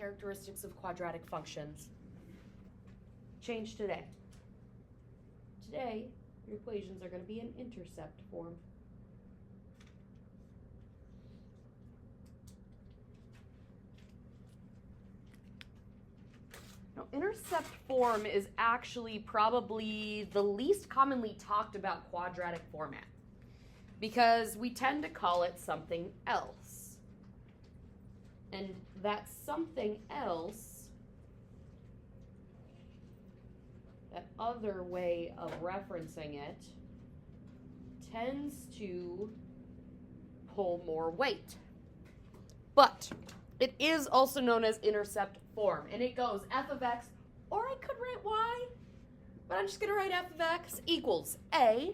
characteristics of quadratic functions change today. Today, your equations are going to be in intercept form. Now, intercept form is actually probably the least commonly talked about quadratic format because we tend to call it something else. And that something else, that other way of referencing it, tends to pull more weight. But it is also known as intercept form, and it goes f of x, or I could write y, but I'm just going to write f of x equals a,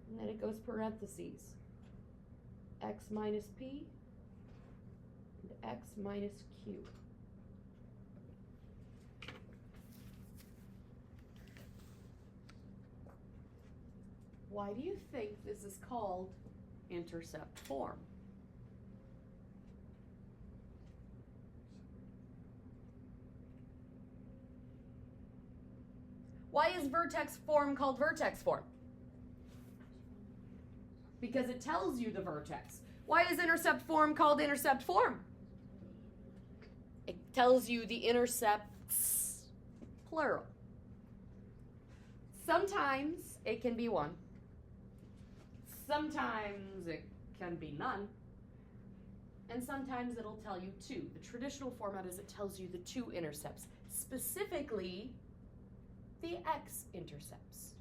and then it goes parentheses, x minus p and x minus q. Why do you think this is called intercept form? Why is vertex form called vertex form? Because it tells you the vertex. Why is intercept form called intercept form? It tells you the intercepts, plural. Sometimes it can be one. Sometimes it can be none. And sometimes it'll tell you two. The traditional format is it tells you the two intercepts, specifically the x-intercepts.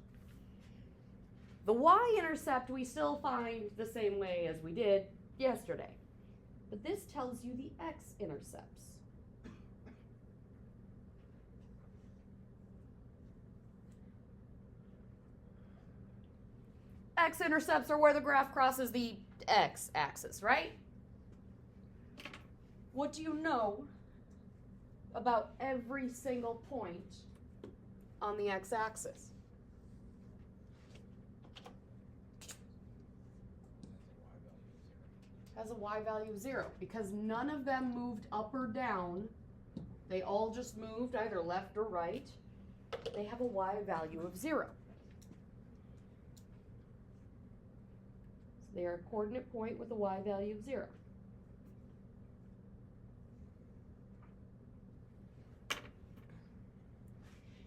The y-intercept we still find the same way as we did yesterday, but this tells you the x-intercepts. X-intercepts are where the graph crosses the x-axis, right? What do you know about every single point on the x-axis? Has a y value of 0 because none of them moved up or down. They all just moved either left or right. They have a y value of 0. So they are a coordinate point with a y value of 0.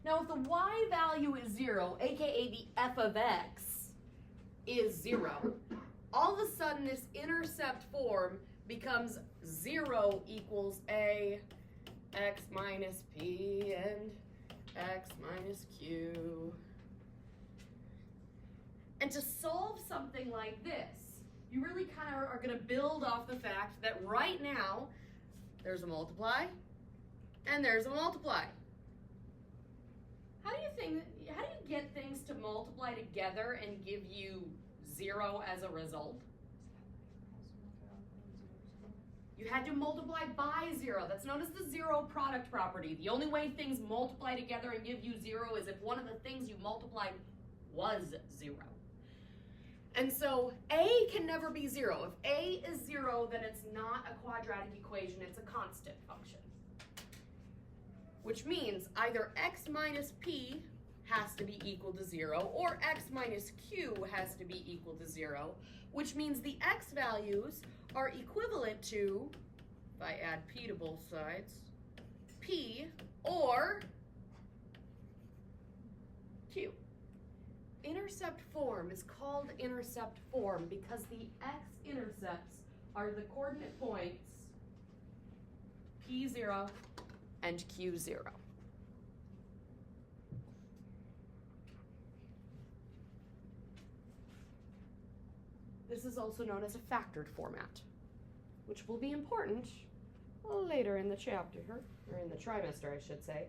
Now, if the y value is 0, aka the f of x is 0, all of a sudden this intercept form becomes 0 equals a, x minus p, and x minus q. And to solve something like this, you really kind of are going to build off the fact that right now there's a multiply and there's a multiply. How do you get things to multiply together and give you 0 as a result? You had to multiply by 0. That's known as the zero product property. The only way things multiply together and give you 0 is if one of the things you multiplied was 0. And so a can never be 0. If a is 0, then it's not a quadratic equation, it's a constant function. Which means either x minus p has to be equal to 0, or x minus q has to be equal to 0, which means the x values are equivalent to, if I add p to both sides, p or q. Intercept form is called intercept form because the x-intercepts are the coordinate points p0 and q0. This is also known as a factored format, which will be important later in the chapter, or in the trimester, I should say,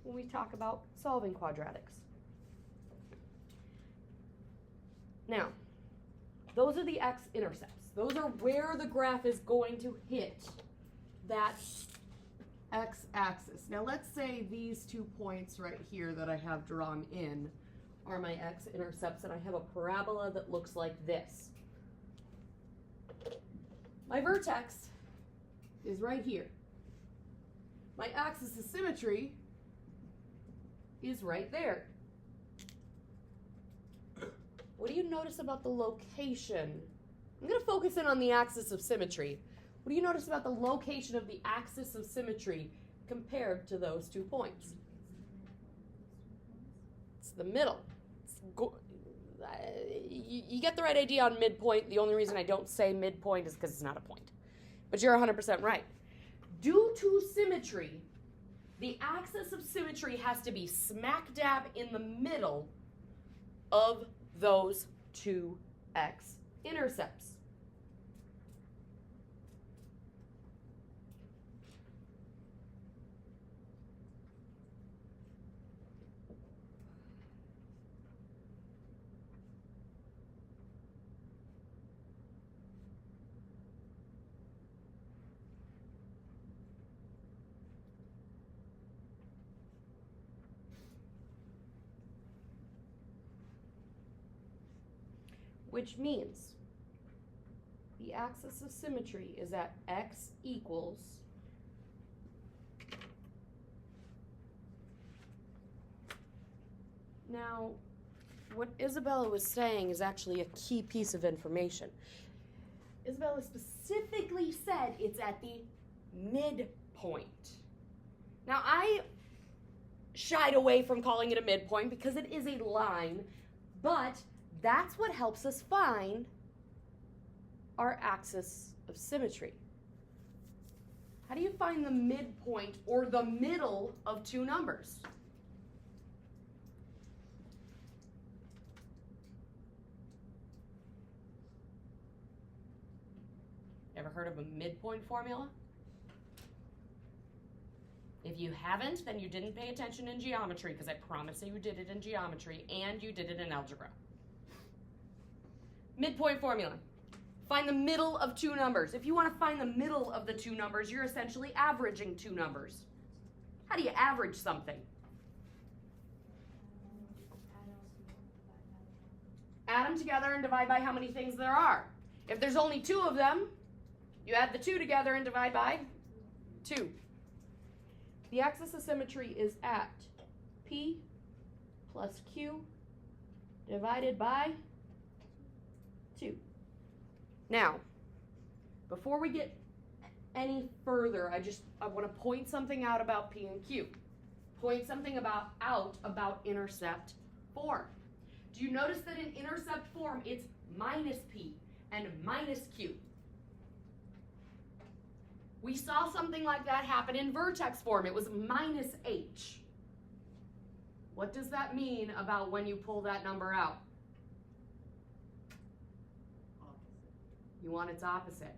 when we talk about solving quadratics. Now, those are the x-intercepts. Those are where the graph is going to hit that x-axis. Now let's say these 2 points right here that I have drawn in are my x-intercepts, and I have a parabola that looks like this. My vertex is right here. My axis of symmetry is right there. What do you notice about the location? I'm going to focus in on the axis of symmetry. What do you notice about the location of the axis of symmetry compared to those 2 points? It's the middle. You get the right idea on midpoint. The only reason I don't say midpoint is because it's not a point. But you're 100% right. Due to symmetry, the axis of symmetry has to be smack dab in the middle of those 2 x-intercepts. Which means the axis of symmetry is at x equals now what Isabella was saying is actually a key piece of information. Isabella specifically said it's at the midpoint. Now I shied away from calling it a midpoint because it is a line, but that's what helps us find our axis of symmetry. How do you find the midpoint or the middle of 2 numbers? Ever heard of a midpoint formula? If you haven't, then you didn't pay attention in geometry, because I promise you did it in geometry and you did it in algebra. Midpoint formula. Find the middle of 2 numbers. If you want to find the middle of the 2 numbers, you're essentially averaging 2 numbers. How do you average something? Add them together and divide by how many things there are. If there's only 2 of them, you add the 2 together and divide by 2. The axis of symmetry is at P plus Q divided by 2. Now, before we get any further, I want to point something out about P and Q. Point something out about intercept form. Do you notice that in intercept form, it's minus P and minus Q? We saw something like that happen in vertex form. It was minus H. What does that mean about when you pull that number out? You want its opposite.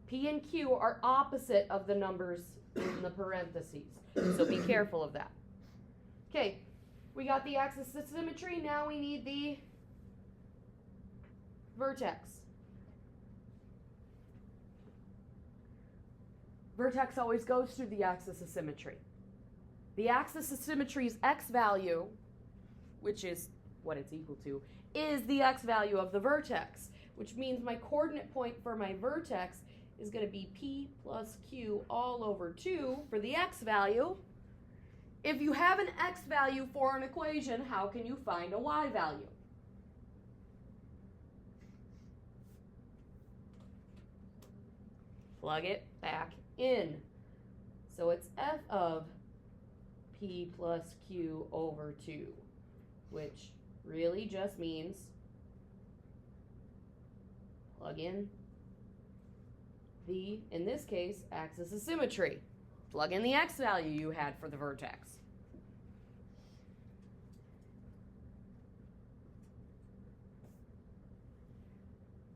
P and Q are opposite of the numbers in the parentheses. So be careful of that. Okay, we got the axis of symmetry. Now we need the vertex. Vertex always goes through the axis of symmetry. The axis of symmetry's x value, which is what it's equal to, is the x value of the vertex, which means my coordinate point for my vertex is going to be P plus Q all over 2 for the x value. If you have an x value for an equation, how can you find a y value? Plug it back in. So it's f of P plus Q over 2, which really just means plug in the, in this case, axis of symmetry. Plug in the x value you had for the vertex.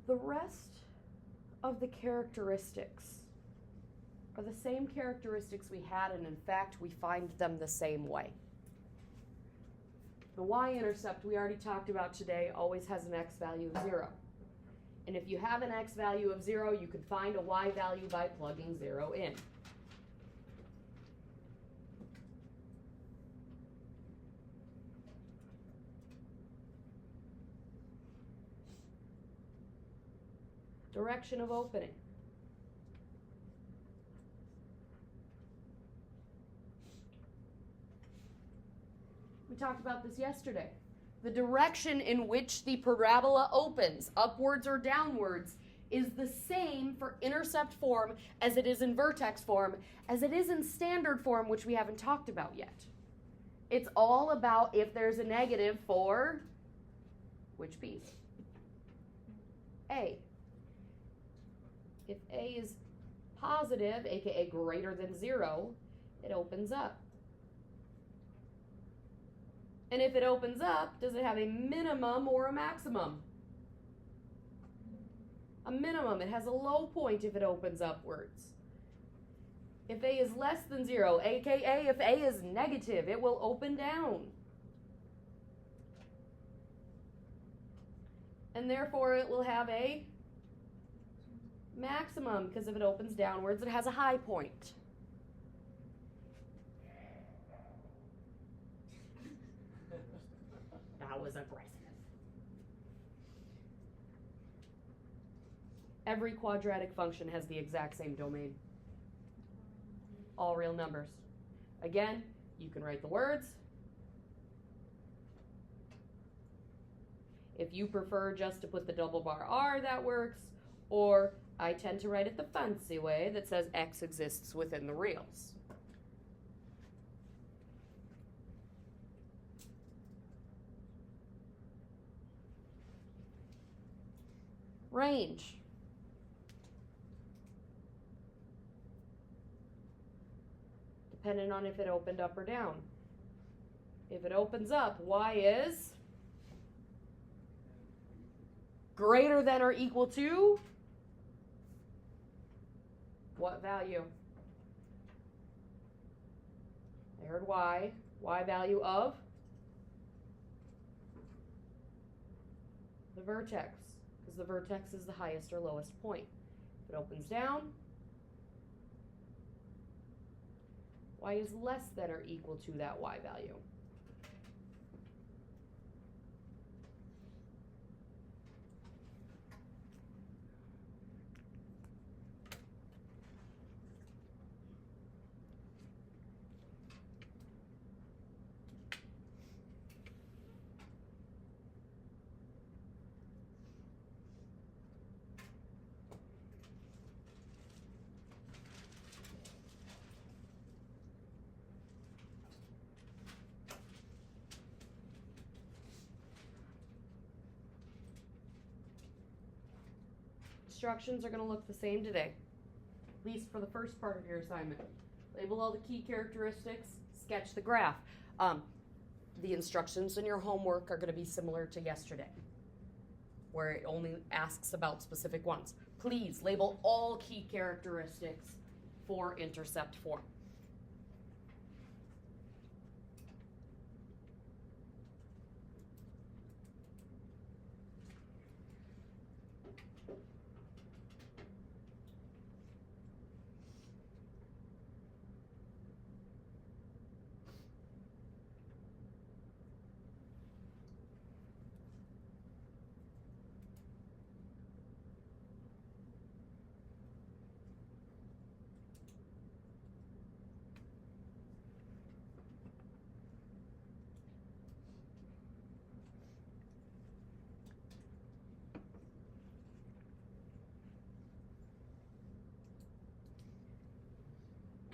The rest of the characteristics are the same characteristics we had, and in fact, we find them the same way. The y-intercept we already talked about today always has an x value of 0. And if you have an x value of 0, you can find a y value by plugging 0 in. Direction of opening. talked about this yesterday. The direction in which the parabola opens, upwards or downwards, is the same for intercept form as it is in vertex form, as it is in standard form, which we haven't talked about yet. It's all about if there's a negative for which piece? A. If A is positive, aka greater than 0, it opens up. And if it opens up, does it have a minimum or a maximum? A minimum. It has a low point if it opens upwards. If A is less than 0, aka if A is negative, it will open down. And therefore it will have a maximum, because if it opens downwards, it has a high point. That was aggressive. Every quadratic function has the exact same domain. All real numbers. Again, you can write the words. If you prefer just to put the double bar R, that works. Or I tend to write it the fancy way that says X exists within the reals. Range. Depending on if it opened up or down. If it opens up, Y is greater than or equal to what value? I heard Y. Y value of the vertex, because the vertex is the highest or lowest point. If it opens down, Y is less than or equal to that Y value. Instructions are going to look the same today, at least for the first part of your assignment. Label all the key characteristics, sketch the graph. The instructions in your homework are going to be similar to yesterday, where it only asks about specific ones. Please label all key characteristics for intercept form.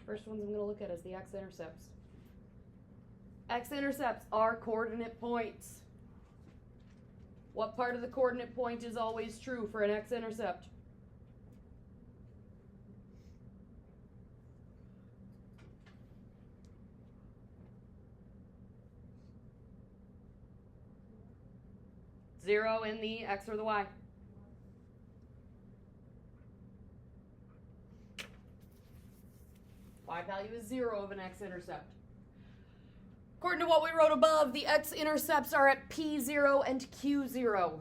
First ones I'm going to look at is the x-intercepts. X-intercepts are coordinate points. What part of the coordinate point is always true for an x-intercept? Zero in the x or the y. Y value is 0 of an x-intercept. According to what we wrote above, the x-intercepts are at P0 and Q0.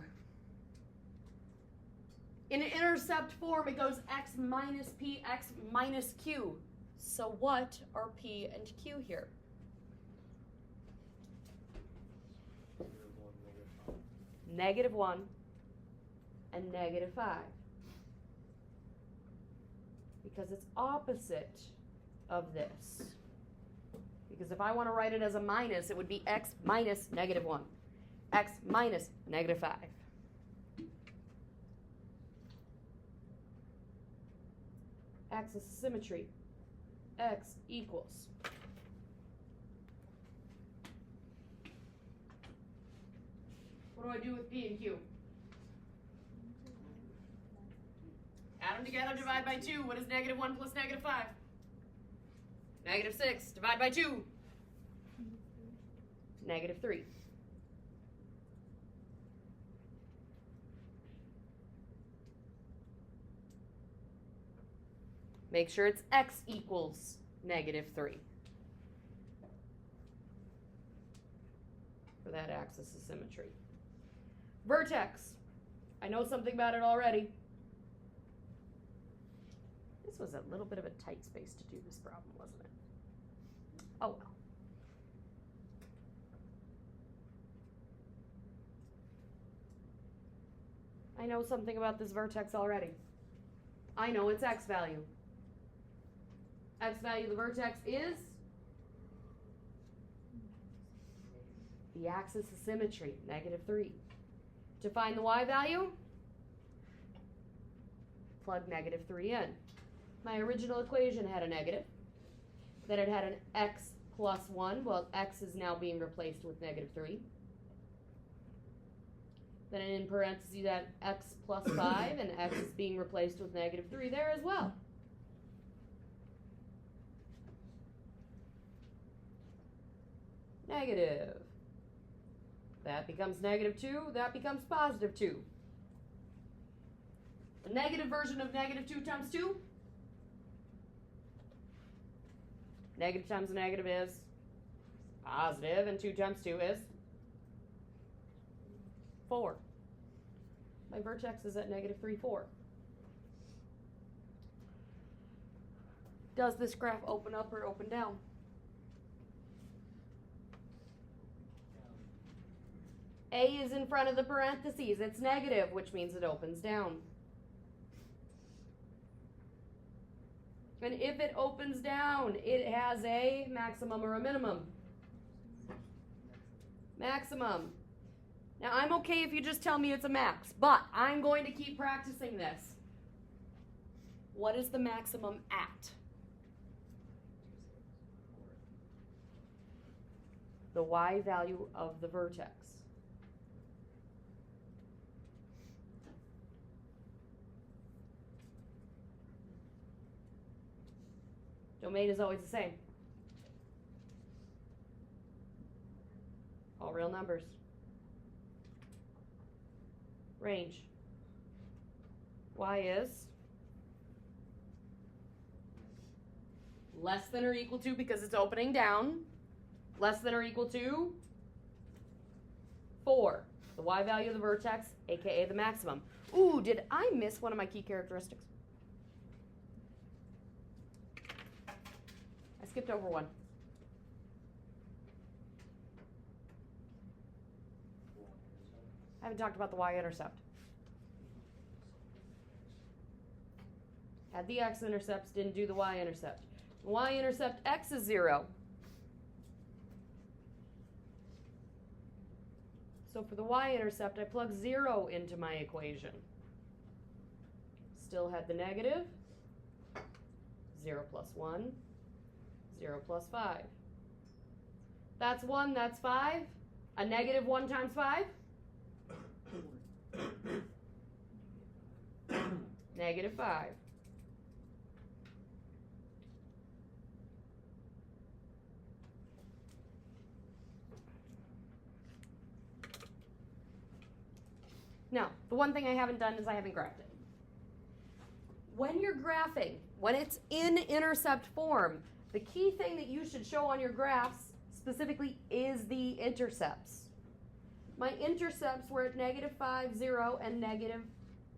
In an intercept form, it goes x minus P, x minus Q. So what are P and Q here? -1 and -5. Because it's opposite of this. Because if I want to write it as a minus, it would be x minus negative 1. X minus negative 5. Axis of symmetry. X equals. What do I do with P and Q? Add them together, divide by 2. What is negative 1 plus negative 5? Negative 6. Divide by 2. Negative 3. Make sure it's x equals negative 3 for that axis of symmetry. Vertex. I know something about it already. This was a little bit of a tight space to do this problem, wasn't it? Oh well. I know something about this vertex already. I know its x value. X value of the vertex is the axis of symmetry, negative 3. To find the y value, plug negative 3 in. My original equation had a negative. Then it had an x plus 1. Well, x is now being replaced with negative 3. Then in parentheses that x plus 5, and x is being replaced with negative 3 there as well. Negative. That becomes negative 2. That becomes positive 2. The negative version of negative 2 times 2. Negative times a negative is positive, and 2 times 2 is 4. My vertex is at negative 3, 4. Does this graph open up or open down? A is in front of the parentheses. It's negative, which means it opens down. And if it opens down, it has a maximum or a minimum. Maximum. Now, I'm okay if you just tell me it's a max, but I'm going to keep practicing this. What is the maximum at? The y value of the vertex. Domain is always the same. All real numbers. Range. Y is less than or equal to, because it's opening down, less than or equal to 4. The y value of the vertex, aka the maximum. Ooh, did I miss one of my key characteristics? I skipped over one. I haven't talked about the y-intercept. Had the x-intercepts, didn't do the y-intercept. Y-intercept x is 0. So for the y-intercept, I plug 0 into my equation. Still had the negative. 0 plus 1. 0 plus 5. That's 1, that's 5. A negative 1 times 5? Negative 5. Now, the one thing I haven't done is I haven't graphed it. When you're graphing, when it's in intercept form, the key thing that you should show on your graphs specifically is the intercepts. My intercepts were at negative 5, 0, and negative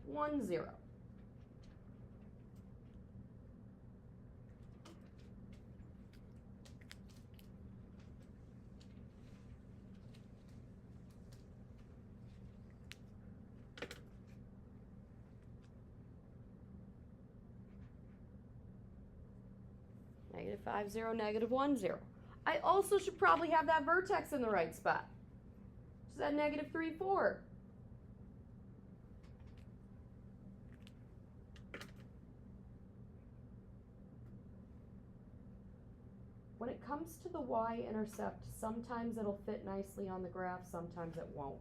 1, 0. Negative 5, 0, negative 1, 0. I also should probably have that vertex in the right spot. Which is at negative 3, 4. When it comes to the y-intercept, sometimes it'll fit nicely on the graph, sometimes it won't.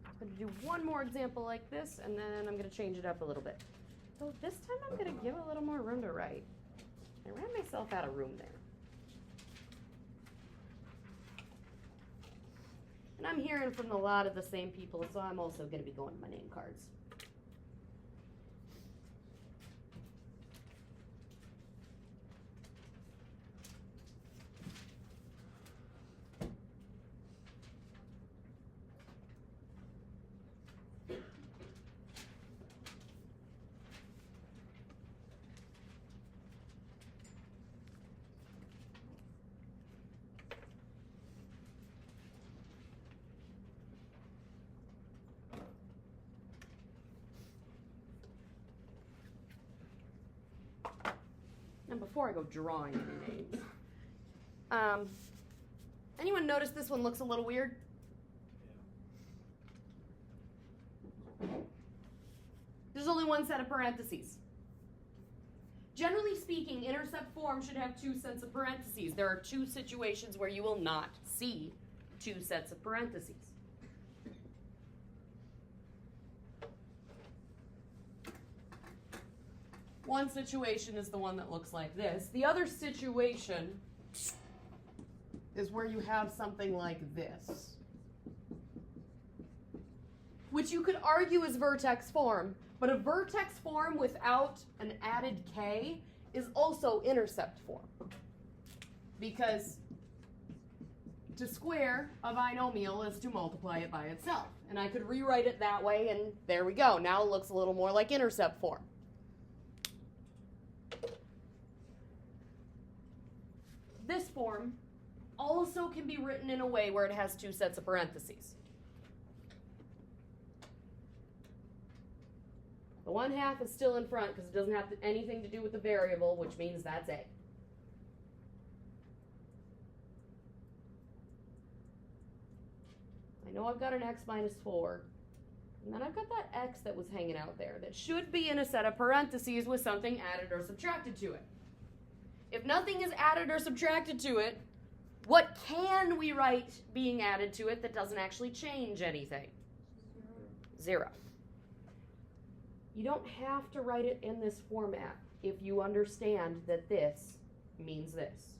I'm going to do one more example like this, and then I'm going to change it up a little bit. So this time I'm going to give a little more room to write. I ran myself out of room there. And I'm hearing from a lot of the same people, so I'm also going to be going to my name cards. And before I go drawing any names, anyone notice this one looks a little weird? Yeah. There's only one set of parentheses. Generally speaking, intercept form should have 2 sets of parentheses. There are 2 situations where you will not see 2 sets of parentheses. One situation is the one that looks like this. The other situation is where you have something like this, which you could argue is vertex form, but a vertex form without an added k is also intercept form, because to square a binomial is to multiply it by itself. And I could rewrite it that way, and there we go. Now it looks a little more like intercept form. This form also can be written in a way where it has 2 sets of parentheses. The 1/2 is still in front because it doesn't have anything to do with the variable, which means that's a. I know I've got an x minus 4, and then I've got that x that was hanging out there that should be in a set of parentheses with something added or subtracted to it. If nothing is added or subtracted to it, what can we write being added to it that doesn't actually change anything? 0. You don't have to write it in this format if you understand that this means this.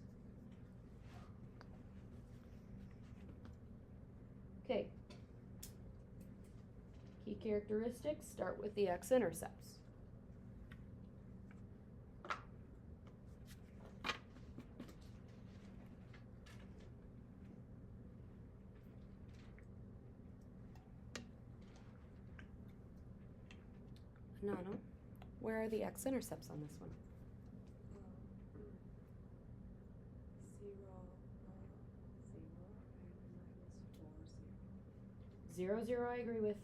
Okay. Key characteristics start with the x-intercepts. No. Where are the x-intercepts on this one? 0, 0, I agree with.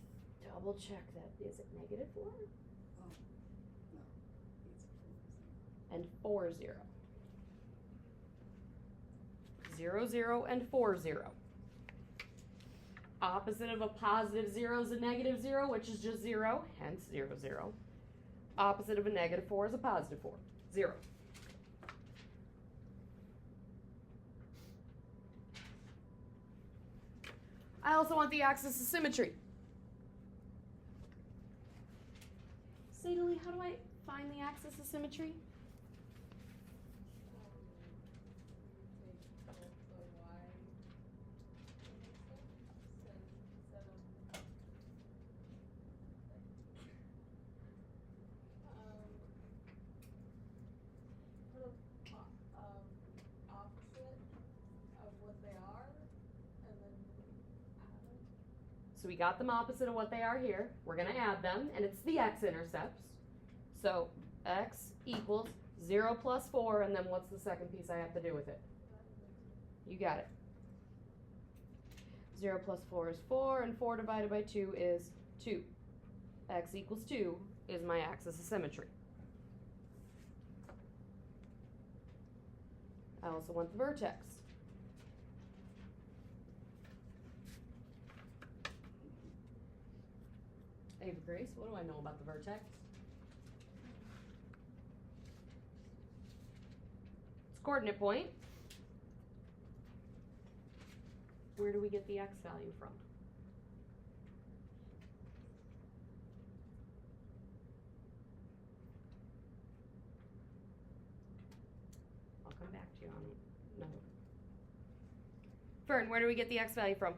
Double check that. Is it negative 4? Oh, no. It's 4, 0. And 4, 0. 0, 0, and 4, 0. Opposite of a positive 0 is a negative 0, which is just 0, hence 0, 0. Opposite of a negative 4 is a positive 4, 0. I also want the axis of symmetry. Sadie, how do I find the axis of symmetry? So we got them opposite of what they are here. We're going to add them, and it's the x-intercepts. So x equals 0 plus 4, and then what's the second piece I have to do with it? You got it. 0 plus 4 is 4, and 4 divided by 2 is 2. X equals 2 is my axis of symmetry. I also want the vertex. Ava Grace, what do I know about the vertex? It's coordinate point. Where do we get the x value from? I'll come back to you on another one. Fern, where do we get the x value from?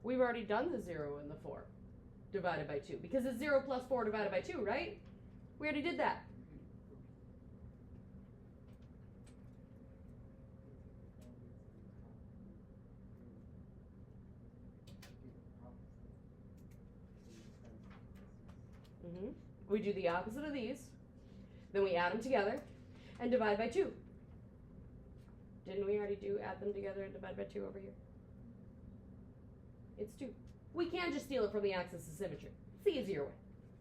We've already done the 0 and the 4 divided by 2 because it's 0 plus 4 divided by 2, right? We already did that. We do the opposite of these, then we add them together and divide by 2. Didn't we already add them together and divide by 2 over here? It's 2. We can just steal it from the axis of symmetry. It's the easier way.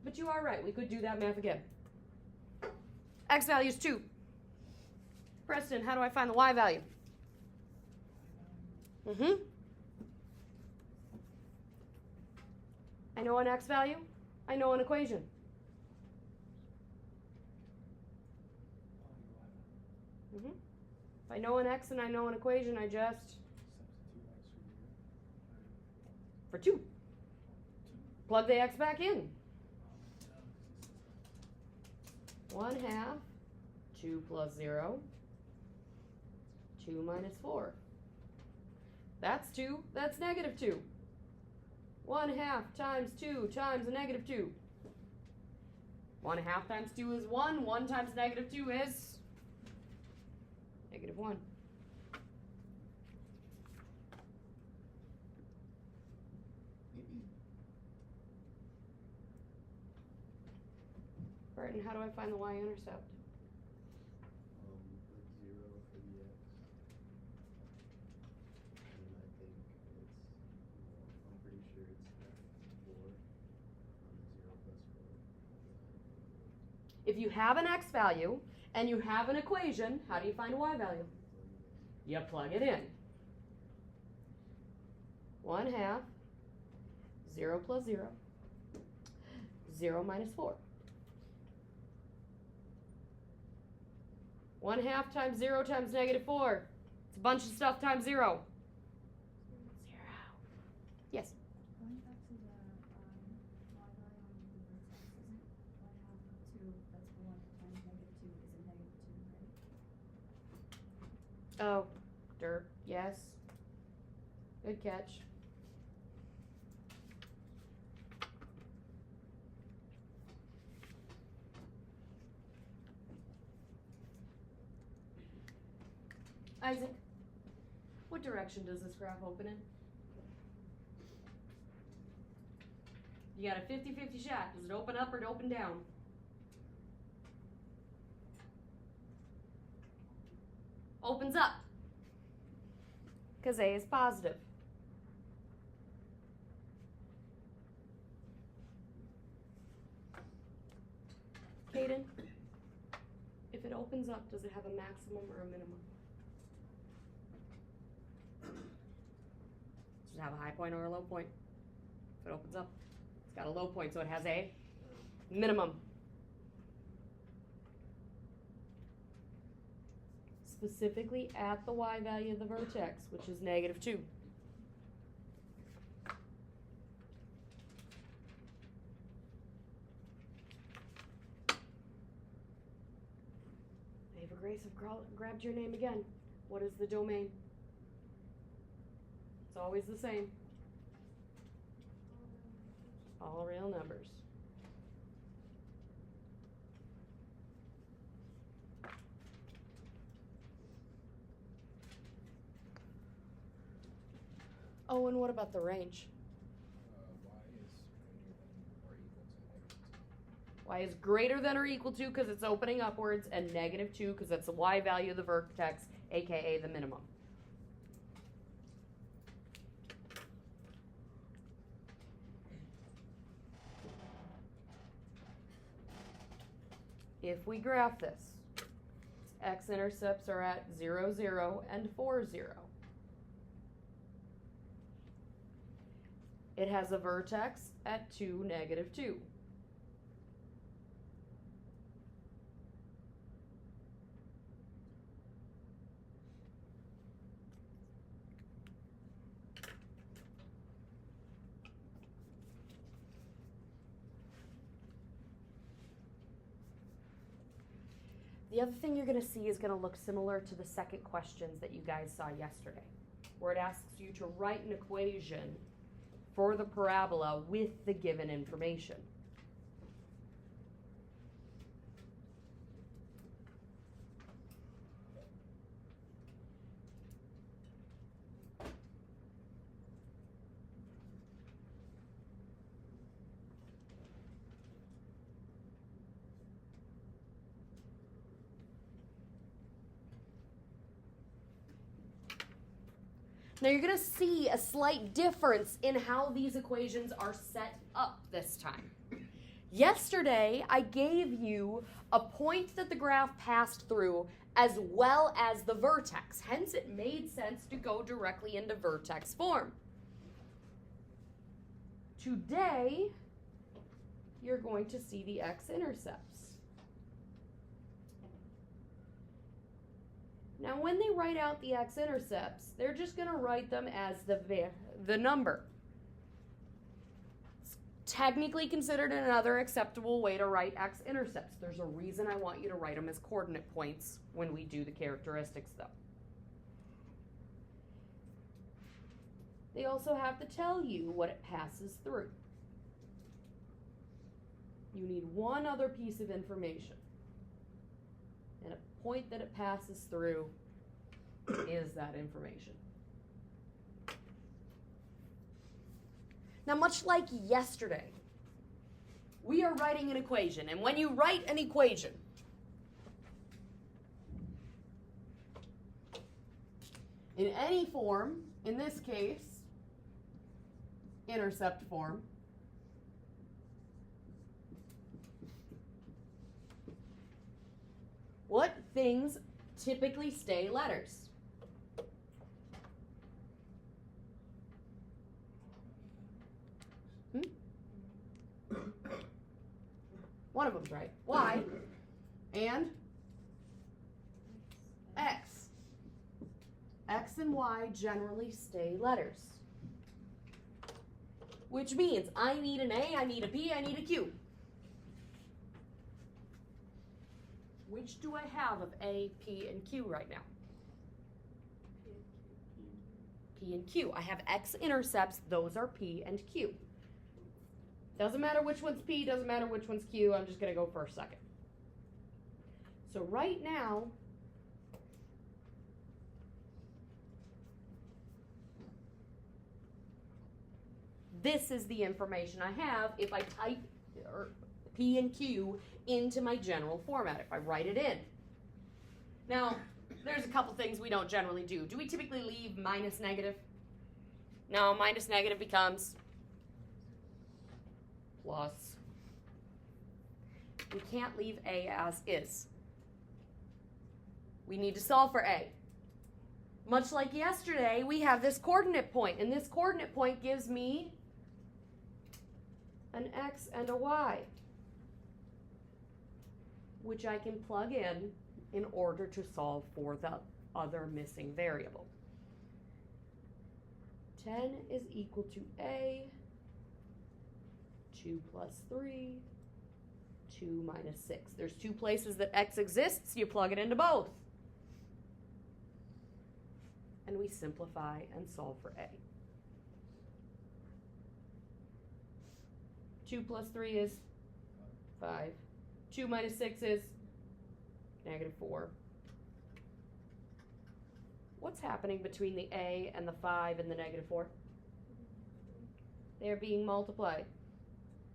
But you are right, we could do that math again. X value is 2. Preston, how do I find the y value? I know an x value. I know an equation. If I know an x and I know an equation, I just for 2. Plug the x back in. 1/2, 2 plus 0, 2 minus 4. That's 2, that's negative 2. 1/2 times 2 times a negative 2. 1/2 times 2 is 1, 1 times negative 2 is negative 1. Barton, how do I find the y-intercept? Put 0 for the x. And I think I'm pretty sure it's 4 on the 0 plus 4. If you have an x value and you have an equation, how do you find a y value? You plug it in. 1/2, 0 plus 0, 0 minus 4. 1/2 times 0 times negative 4. It's a bunch of stuff times 0. 0. Yes? Going back to the y value on the vertex, isn't 1/2 of 2, that's 1 times negative 2 is a negative 2, right? Oh, dirt. Yes. Good catch. Isaac, what direction does this graph open in? You got a 50-50 shot. Does it open up or open down? Opens up. Because A is positive. Kaden, if it opens up, does it have a maximum or a minimum? Does it have a high point or a low point? If it opens up, it's got a low point, so it has a minimum. Specifically at the y value of the vertex, which is negative 2. Ava Grace, I've grabbed your name again. What is the domain? It's always the same. All real numbers. Oh, and what about the range? Y is greater than or equal to negative 2. Y y is greater than or equal to because it's opening upwards, and negative 2 because that's the y value of the vertex, aka the minimum. If we graph this, x-intercepts are at 0, 0, and 4, 0. It has a vertex at 2, negative 2. The other thing you're going to see is going to look similar to the second questions that you guys saw yesterday, where it asks you to write an equation for the parabola with the given information. Now you're going to see a slight difference in how these equations are set up this time. Yesterday, I gave you a point that the graph passed through as well as the vertex. Hence, it made sense to go directly into vertex form. Today, you're going to see the x-intercepts. Now, when they write out the x-intercepts, they're just going to write them as the number. It's technically considered another acceptable way to write x-intercepts. There's a reason I want you to write them as coordinate points when we do the characteristics, though. They also have to tell you what it passes through. You need one other piece of information. And a point that it passes through is that information. Now, much like yesterday, we are writing an equation. And when you write an equation, in any form, in this case, intercept form, what things typically stay letters? One of them's right. Y and X. X and Y generally stay letters. Which means I need an A, I need a P, I need a Q. Which do I have of A, P, and Q right now? P and Q. I have x-intercepts. Those are P and Q. Doesn't matter which one's P, doesn't matter which one's Q. I'm just going to go for a second. So right now, this is the information I have if I type P and Q into my general format, if I write it in. Now, there's a couple things we don't generally do. Do we typically leave minus negative? No, minus negative becomes plus. We can't leave A as is. We need to solve for A. Much like yesterday, we have this coordinate point, and this coordinate point gives me an X and a Y, which I can plug in order to solve for the other missing variable. 10 is equal to A, 2 plus 3, 2 minus 6. There's two places that X exists, you plug it into both. And we simplify and solve for A. 2 plus 3 is 5. 2 minus 6 is negative 4. What's happening between the A and the 5 and the negative 4? They're being multiplied.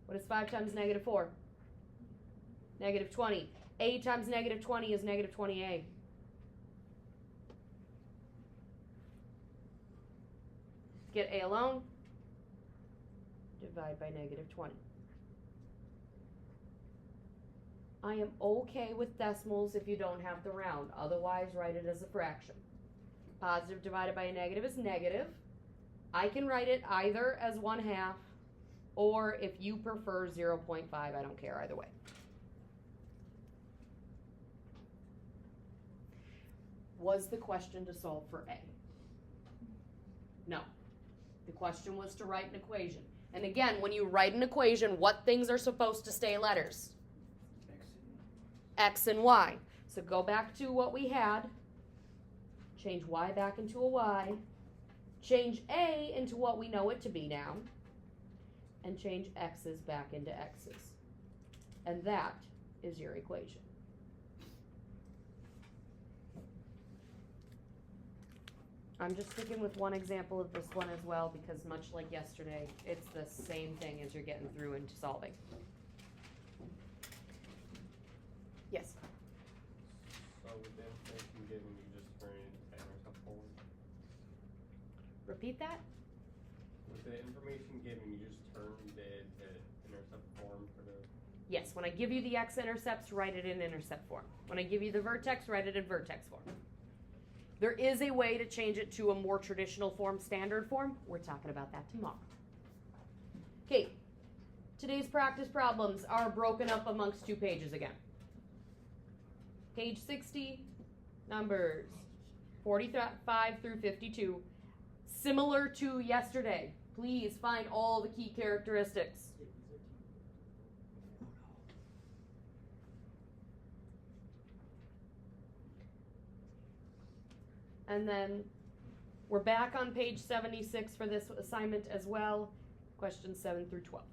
What is 5 times negative 4? Negative 20. A times negative 20 is negative 20A. Get A alone. Divide by negative 20. I am okay with decimals if you don't have to round. Otherwise, write it as a fraction. Positive divided by a negative is negative. I can write it either as 1/2 or if you prefer 0.5, I don't care either way. Was the question to solve for A? No. The question was to write an equation. And again, when you write an equation, what things are supposed to stay letters? X and Y. So go back to what we had. Change Y back into a Y. Change A into what we know it to be now. And change X's back into X's. And that is your equation. I'm just sticking with one example of this one as well because much like yesterday, it's the same thing as you're getting through into solving. Yes? So with the information given, you just turn it into intercept form? Repeat that? With the information given, you just turned it to intercept form for the... Yes, when I give you the x-intercepts, write it in intercept form. When I give you the vertex, write it in vertex form. There is a way to change it to a more traditional form, standard form. We're talking about that tomorrow. Okay, today's practice problems are broken up amongst 2 pages again. Page 60, numbers 45 through 52. Similar to yesterday, please find all the key characteristics. And then we're back on page 76 for this assignment as well, questions 7 through 12.